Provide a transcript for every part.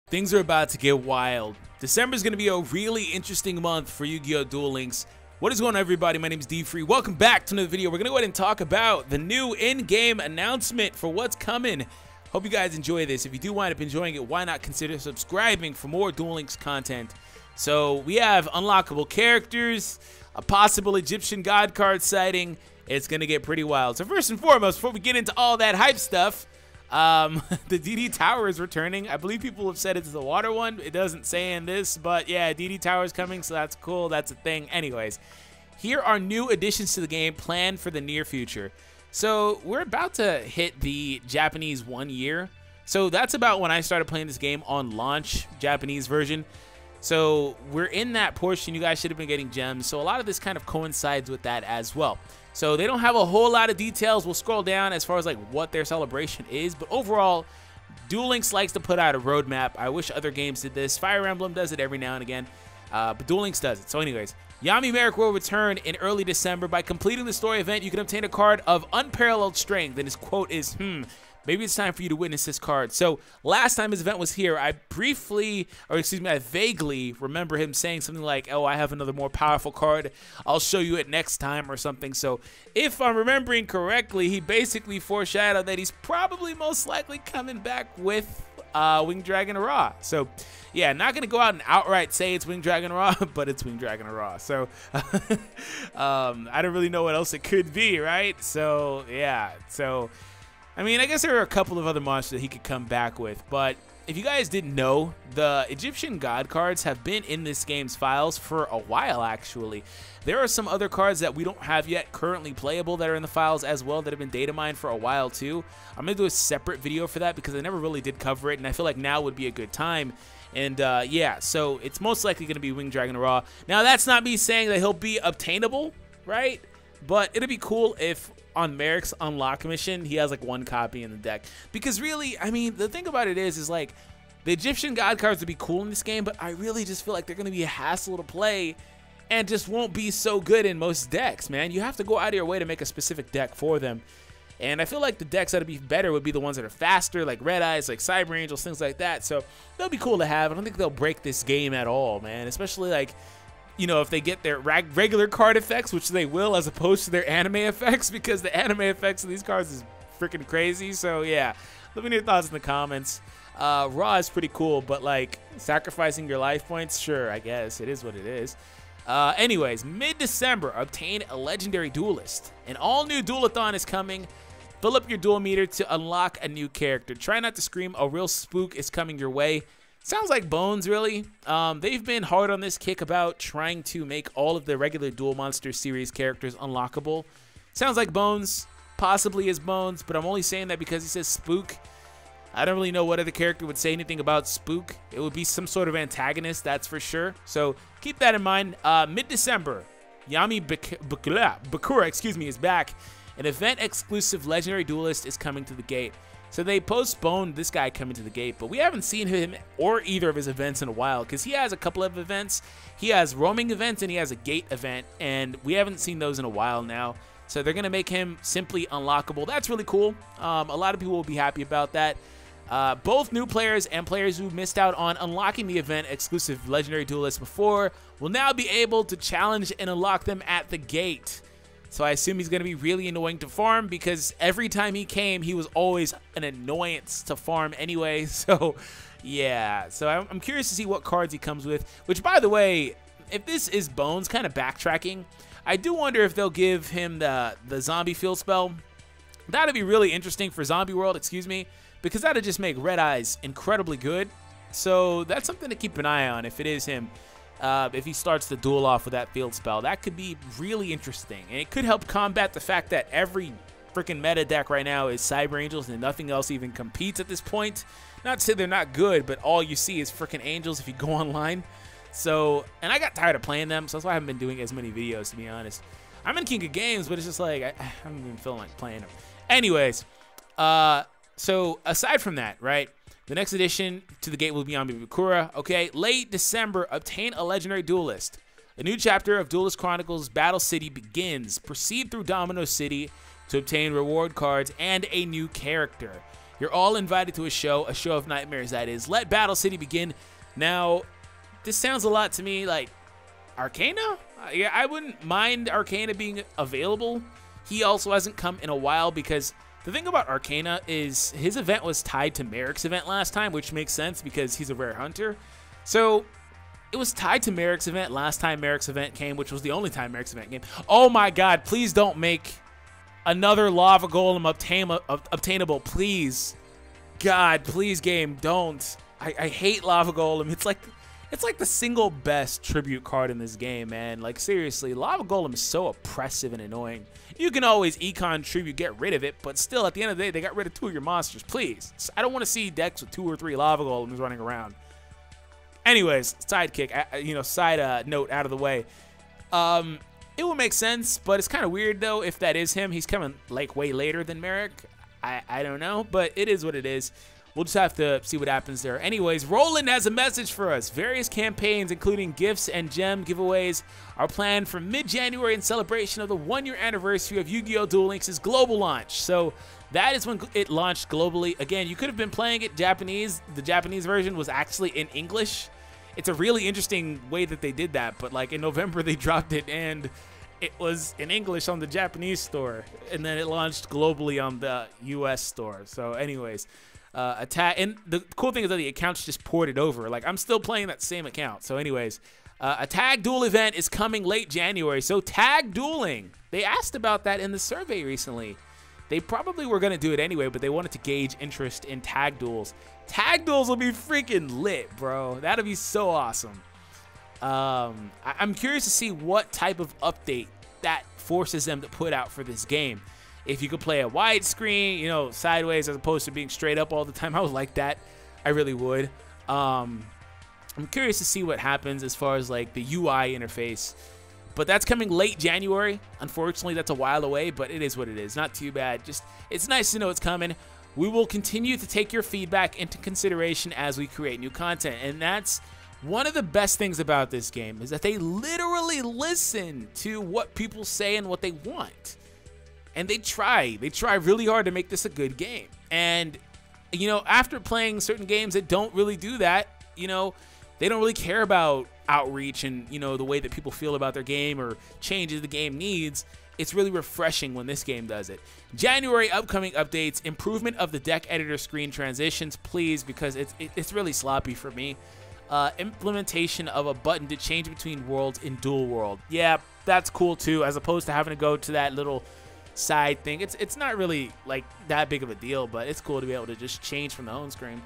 Things are about to get wild. December is going to be a really interesting month for Yu-Gi-Oh! Duel Links. What is going on, everybody? My name is D-Free. Welcome back to another video. We're going to go ahead and talk about the new in-game announcement for what's coming. Hope you guys enjoy this. If you do wind up enjoying it, why not consider subscribing for more Duel Links content? So we have unlockable characters, a possible Egyptian god card sighting. It's going to get pretty wild. So first and foremost, before we get into all that hype stuff, the DD Tower is returning. I believe people have said it's the water one. It doesn't say in this, but yeah, DD Tower is coming, so that's cool. That's a thing. Anyways, here are new additions to the game planned for the near future. So we're about to hit the Japanese 1 year. So that's about when I started playing this game on launch, Japanese version. So we're in that portion. You guys should have been getting gems. So a lot of this kind of coincides with that as well. So they don't have a whole lot of details. We'll scroll down as far as like what their celebration is. But overall, Duel Links likes to put out a roadmap. I wish other games did this. Fire Emblem does it every now and again. But Duel Links does it. So anyways, Yami Merrick will return in early December. By completing the story event, you can obtain a card of unparalleled strength. And his quote is, maybe it's time for you to witness this card. So last time his event was here, I vaguely remember him saying something like, oh, I have another more powerful card. I'll show you it next time or something. So if I'm remembering correctly, he basically foreshadowed that he's probably most likely coming back with Winged Dragon Ra. So yeah, not going to go out and outright say it's Winged Dragon Ra, but it's Winged Dragon Ra. So I don't really know what else it could be, right? So yeah, so I mean, I guess there are a couple of other monsters that he could come back with, but if you guys didn't know, the Egyptian god cards have been in this game's files for a while, actually. There are some other cards that we don't have yet currently playable that are in the files as well that have been data mined for a while, too. I'm going to do a separate video for that because I never really did cover it, and I feel like now would be a good time. And yeah, so it's most likely going to be Winged Dragon Ra. Now, that's not me saying that he'll be obtainable, right? But it'll be cool if on Merrick's unlock mission, he has like one copy in the deck. Because really, I mean, the thing about it is like the Egyptian god cards would be cool in this game, but I really just feel like they're going to be a hassle to play and just won't be so good in most decks, man. You have to go out of your way to make a specific deck for them. And I feel like the decks that would be better would be the ones that are faster, like Red Eyes, like Cyber Angels, things like that. So they'll be cool to have. I don't think they'll break this game at all, man. Especially like, you know, if they get their regular card effects, which they will, as opposed to their anime effects, because the anime effects of these cards is freaking crazy. So yeah, let me know your thoughts in the comments. Raw is pretty cool, but like sacrificing your life points, sure, I guess it is what it is. Anyways, mid-December, obtain a legendary duelist. An all-new duelathon is coming. Fill up your duel meter to unlock a new character. Try not to scream, a real spook is coming your way. Sounds like Bones, really. They've been hard on this kick about trying to make all of the regular Duel Monster series characters unlockable. Sounds like Bones, possibly is Bones, but I'm only saying that because he says Spook. I don't really know what other character would say anything about Spook. It would be some sort of antagonist, that's for sure. So keep that in mind. Mid-December, Yami Bakura, is back. An event-exclusive legendary duelist is coming to the gate. So they postponed this guy coming to the gate, but we haven't seen him or either of his events in a while because he has a couple of events. He has roaming events and he has a gate event, and we haven't seen those in a while now. So they're going to make him simply unlockable. That's really cool. A lot of people will be happy about that. Both new players and players who missed out on unlocking the event-exclusive legendary duelists before will now be able to challenge and unlock them at the gate. So I assume he's going to be really annoying to farm because every time he came, he was always an annoyance to farm anyway. So, yeah. So I'm curious to see what cards he comes with. Which, by the way, if this is Bones kind of backtracking, I do wonder if they'll give him the zombie field spell. That would be really interesting for Zombie World, because that would just make Red Eyes incredibly good. So that's something to keep an eye on if it is him. If he starts the duel off with that field spell, that could be really interesting. And it could help combat the fact that every freaking meta deck right now is Cyber Angels and nothing else even competes at this point. Not to say they're not good, but all you see is freaking Angels if you go online. So, and I got tired of playing them, so that's why I haven't been doing as many videos, to be honest. I'm in King of Games, but it's just like, I haven't even feeling like playing them. Anyways, so aside from that, right? The next addition to the gate will be Yami Bakura. Okay, late December, obtain a legendary duelist. A new chapter of Duelist Chronicles Battle City begins. Proceed through Domino City to obtain reward cards and a new character. You're all invited to a show of nightmares, that is. Let Battle City begin. Now, this sounds a lot to me like Arcana? Yeah, I wouldn't mind Arcana being available. He also hasn't come in a while because the thing about Arcana is his event was tied to Merrick's event last time, which makes sense because he's a rare hunter. So it was tied to Merrick's event last time Merrick's event came, which was the only time Merrick's event came. Oh my god, please don't make another lava golem obtainable, please. God, please game, don't. I hate lava golem. It's like the single best tribute card in this game, man. Like seriously, lava golem is so oppressive and annoying. You can always econ tribute, get rid of it, but still at the end of the day, they got rid of 2 of your monsters. Please, I don't want to see decks with 2 or 3 lava golems running around. Anyways, sidekick, side note out of the way. It would make sense, but it's kind of weird though if that is him. He's coming like way later than Merrick. I don't know, but it is what it is. We'll just have to see what happens there. Anyways, Roland has a message for us. Various campaigns, including gifts and gem giveaways, are planned for mid-January in celebration of the 1-year anniversary of Yu-Gi-Oh! Duel Links' global launch. So that is when it launched globally. Again, you could have been playing it Japanese. The Japanese version was actually in English. It's a really interesting way that they did that, but like in November they dropped it and it was in English on the Japanese store, and then it launched globally on the US store. So anyways, attack, and the cool thing is that the accounts just ported over. Like I'm still playing that same account. So anyways, a tag duel event is coming late January. So tag dueling, they asked about that in the survey recently. They probably were going to do it anyway, but they wanted to gauge interest in tag duels. Tag duels will be freaking lit, bro. That'll be so awesome. I'm curious to see what type of update that forces them to put out for this game. If you could play a widescreen, sideways as opposed to being straight up all the time, I would like that. I really would. I'm curious to see what happens as far as like the UI interface. But that's coming late January. Unfortunately, that's a while away, but it is what it is. Not too bad. Just, it's nice to know it's coming. We will continue to take your feedback into consideration as we create new content, and that's one of the best things about this game, is that they literally listen to what people say and what they want. And they try really hard to make this a good game. And, after playing certain games that don't really do that, they don't really care about outreach and, the way that people feel about their game or changes the game needs. It's really refreshing when this game does it. January upcoming updates, improvement of the deck editor screen transitions, please, because it's really sloppy for me. Implementation of a button to change between worlds in Duel World. Yeah, that's cool too, as opposed to having to go to that little side thing. It's not really like that big of a deal, but it's cool to be able to just change from the home screen.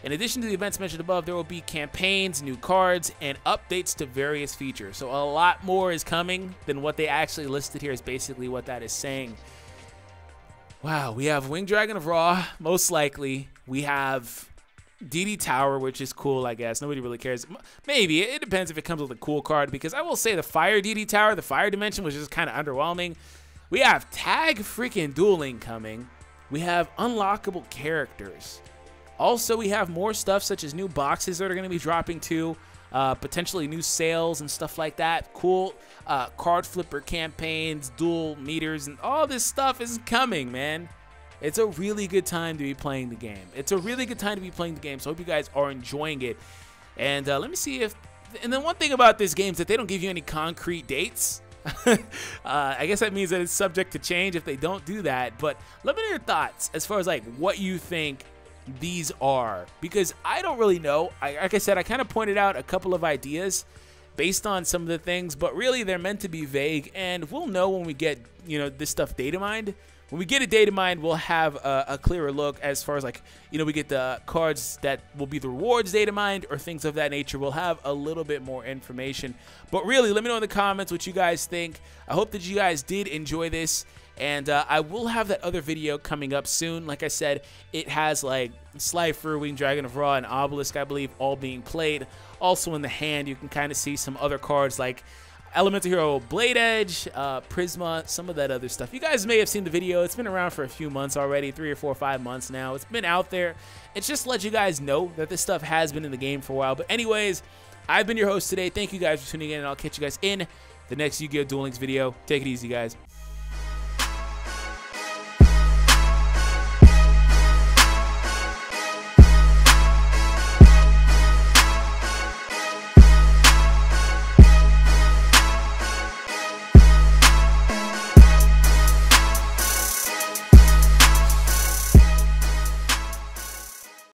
In addition to the events mentioned above, there will be campaigns, new cards, and updates to various features. So a lot more is coming than what they actually listed here is basically what that is saying. Wow, we have Winged Dragon of Ra, most likely. We have DD Tower, which is cool, I guess. Nobody really cares. Maybe. It depends if it comes with a cool card, because I will say the Fire DD Tower, the Fire Dimension, was just kind of underwhelming. We have Tag freaking Dueling coming. We have unlockable characters. Also, we have more stuff such as new boxes that are going to be dropping too. Potentially new sales and stuff like that. Cool card flipper campaigns, duel meters, and all this stuff is coming, man. It's a really good time to be playing the game. So I hope you guys are enjoying it. And let me see if... And then one thing about this game is that they don't give you any concrete dates. I guess that means that it's subject to change if they don't do that. But let me know your thoughts as far as like what you think these are, because I don't really know. Like I said, I kind of pointed out a couple of ideas based on some of the things, but really they're meant to be vague, and we'll know when we get this stuff data mined. When we get it data mined, we'll have a clearer look as far as like we get the cards that will be the rewards data mined or things of that nature. We'll have a little bit more information, but really let me know in the comments what you guys think. I hope that you guys did enjoy this. And I will have that other video coming up soon. Like I said, it has like Slifer, Winged Dragon of Ra, and Obelisk, I believe, all being played. Also in the hand, you can kind of see some other cards like Elemental Hero Blade Edge, Prisma, some of that other stuff. You guys may have seen the video. It's been around for a few months already, 3 or 4 or 5 months now. It's been out there. It's just to let you guys know that this stuff has been in the game for a while. But anyways, I've been your host today. Thank you guys for tuning in, and I'll catch you guys in the next Yu-Gi-Oh! Duel Links video. Take it easy, guys.